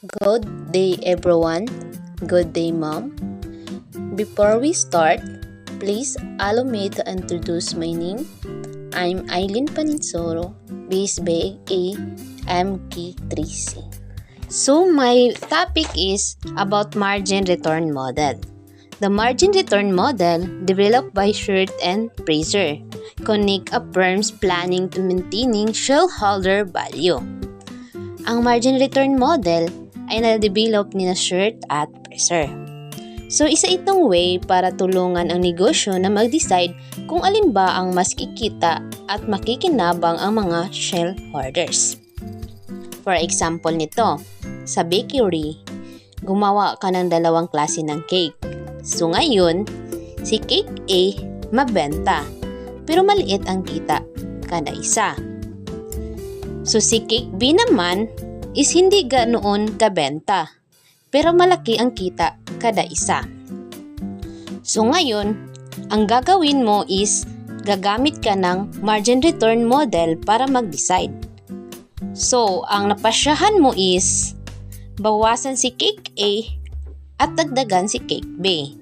Good day everyone. Good day mom. Before we start, please allow me to introduce my name. I'm Aileen Paninsoro, based by AMK3C. So my topic is about margin return model. The margin return model developed by Short and Fraser connect up firms planning to maintaining shareholder value. Ang margin return model ay na-develop ni Short at Fraser. So isa itong way para tulungan ang negosyo na mag-decide kung alin ba ang mas kikita at makikinabang ang mga shareholders. For example nito, sa bakery, gumawa ka ng dalawang klase ng cake. So ngayon, si cake A mabenta, pero maliit ang kita kada isa. So si cake B naman is hindi ganoon kabenta, pero malaki ang kita kada isa. So ngayon, ang gagawin mo is gagamit ka ng margin return model para mag-decide. So ang napasyahan mo is bawasan si cake A at dagdagan si cake B.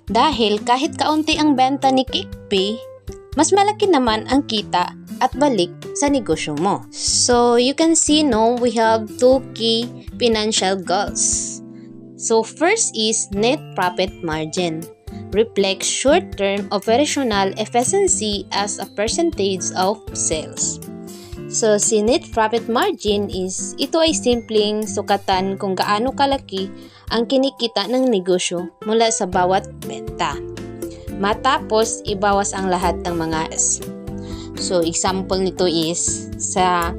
Dahil kahit kaunti ang benta ni cake B, mas malaki naman ang kita at balik sa negosyo mo. So you can see we have two key financial goals. So first is net profit margin. Reflects short-term operational efficiency as a percentage of sales. So si net profit margin is ito ay simpleng sukatan kung gaano kalaki ang kinikita ng negosyo mula sa bawat benta. Matapos ibawas ang lahat ng mga So example nito is sa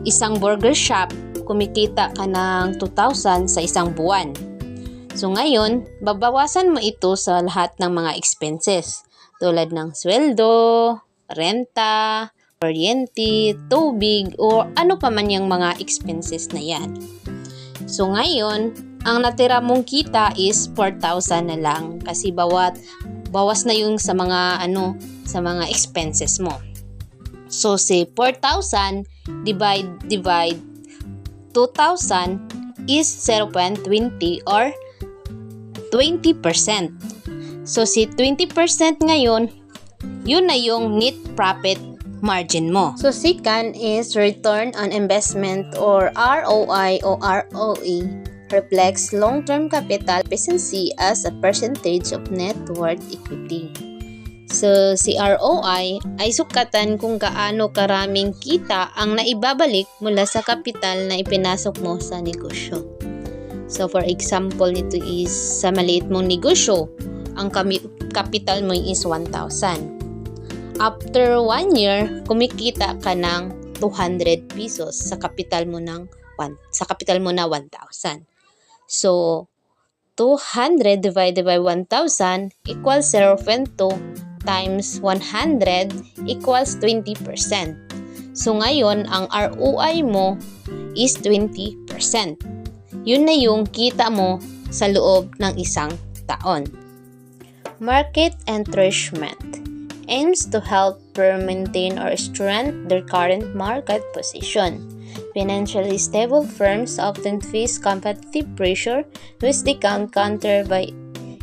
isang burger shop kumikita ka ng 2,000 sa isang buwan. So ngayon, babawasan mo ito sa lahat ng mga expenses tulad ng sweldo, renta, kuryente, tubig, o ano pa man yung mga expenses na yan. So ngayon, ang natira mong kita is 4,000 na lang kasi bawas na yung sa mga sa mga expenses mo. So say 4,000 divide 2,000 is 0.20 or 20%. So si 20% ngayon, yun na yung net profit margin mo. So second is return on investment or ROI o ROE. Reflects long-term capital efficiency as a percentage of net worth equity. So si ROI ay sukatan kung gaano karaming kita ang naibabalik mula sa kapital na ipinasok mo sa negosyo. So for example nito is sa maliit mong negosyo, ang capital mo is 1,000. After 1 year, kumikita ka ng 200 pesos sa kapital mo na 1,000. So 200 divided by 1,000 equals 0.2 times 100 equals 20%. So ngayon, ang ROI mo is 20%. Yun na yung kita mo sa loob ng isang taon. Market entrenchment aims to help firms maintain or strengthen their current market position. Financially stable firms often face competitive pressure, which they can counter by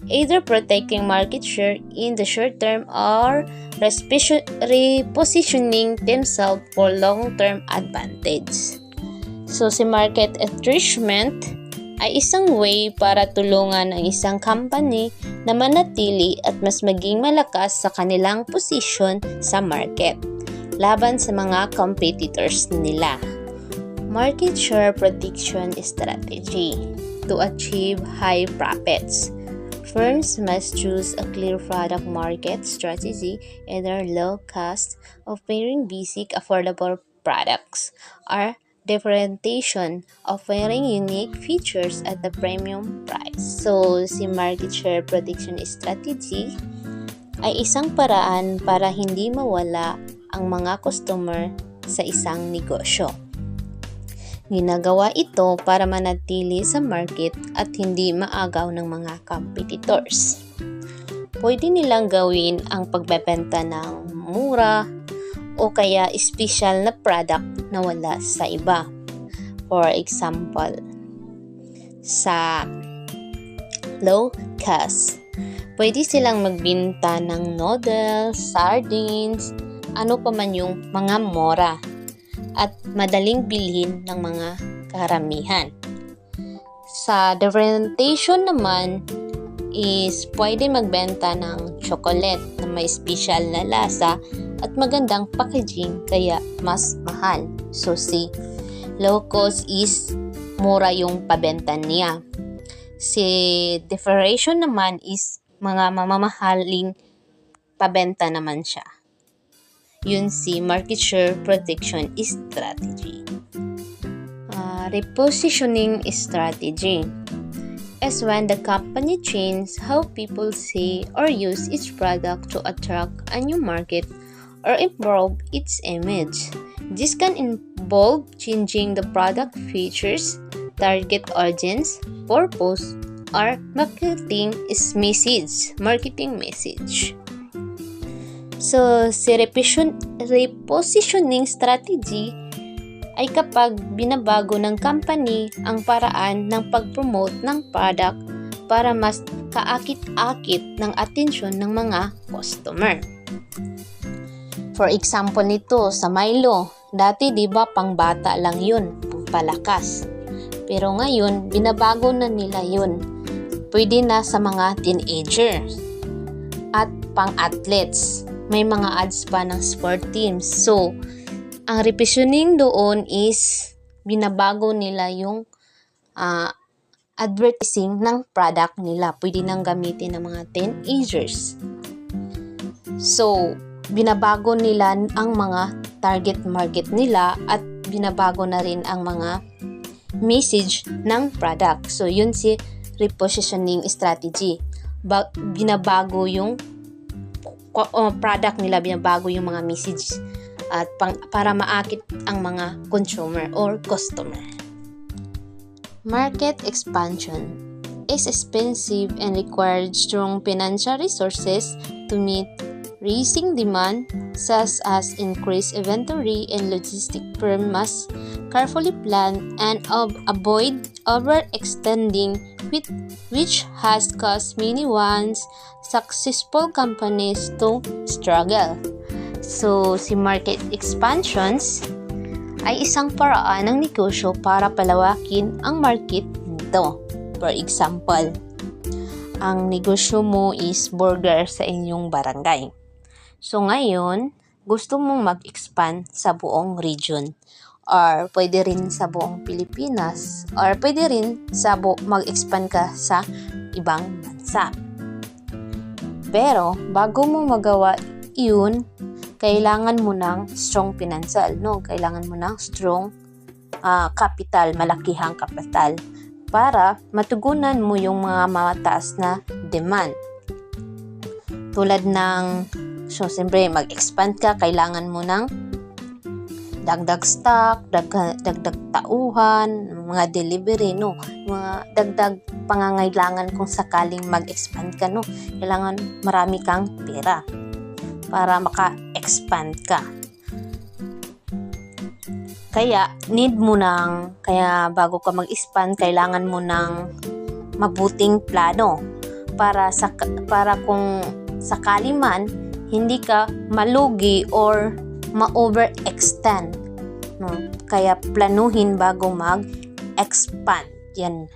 either protecting market share in the short term or repositioning themselves for long-term advantage. So si market entrenchment ay isang way para tulungan ang isang company na manatili at mas maging malakas sa kanilang posisyon sa market laban sa mga competitors nila. Market share protection strategy to achieve high profits. Firms must choose a clear product market strategy, either low cost, offering basic affordable products, or differentiation, offering unique features at a premium price. So, si market share protection strategy ay isang paraan para hindi mawala ang mga customer sa isang negosyo. Ginagawa ito para manatili sa market at hindi maagaw ng mga competitors. Pwede nilang gawin ang pagbebenta ng mura o kaya special na product na wala sa iba. For example, sa low cost. Pwede silang magbenta ng noodles, sardines, ano pa man yung mga mura at madaling bilhin ng mga karamihan. Sa differentiation naman is pwede magbenta ng chocolate na may special na lasa at magandang packaging kaya mas mahal. So si low cost is mura yung pabenta niya. Si differentiation naman is mga mamamahaling pabenta naman siya. Yun si market share protection strategy. Repositioning strategy is when the company changes how people see or use its product to attract a new market or improve its image. This can involve changing the product features, target audience, purpose, or marketing message. So, si repositioning strategy ay kapag binabago ng company ang paraan ng pag-promote ng product para mas kaakit-akit ng atensyon ng mga customer. For example nito, sa Milo, dati diba pang bata lang yun, palakas. Pero ngayon, binabago na nila yun. Pwede na sa mga teenagers at pang-athletes. May mga ads pa ng sport teams. So, ang repositioning doon is binabago nila yung advertising ng product nila. Pwede nang gamitin ng mga teenagers. So, binabago nila ang mga target market nila at binabago na rin ang mga message ng product. So, yun si repositioning strategy. Binabago yung product nila, binabago yung mga message at para maakit ang mga consumer or customer. Market expansion is expensive and required strong financial resources to meet rising demand, such as increased inventory and logistic firm must carefully plan and avoid overextending, which has caused many once successful companies to struggle. So, si market expansions ay isang paraan ng negosyo para palawakin ang market nito. For example, ang negosyo mo is burger sa inyong barangay. So, ngayon, gusto mong mag-expand sa buong region or pwede rin sa buong Pilipinas or pwede rin sa mag-expand ka sa ibang bansa. Pero, bago mo magawa yun, kailangan mo ng strong financial, no? Kailangan mo ng strong capital, malakihang capital para matugunan mo yung mga mataas na demand. Tulad ng, so siyempre mag-expand ka, kailangan mo ng dagdag stock, dagdag tauhan, mga delivery, no? Mga dagdag pangangailangan kung sakaling mag-expand ka, no? Kailangan marami kang pera para maka-expand ka. Kaya bago ka mag-expand, kailangan mo ng mabuting plano para kung sakali man hindi ka malugi or ma-overextend, no? Kaya planuhin bago mag-expand. Yan.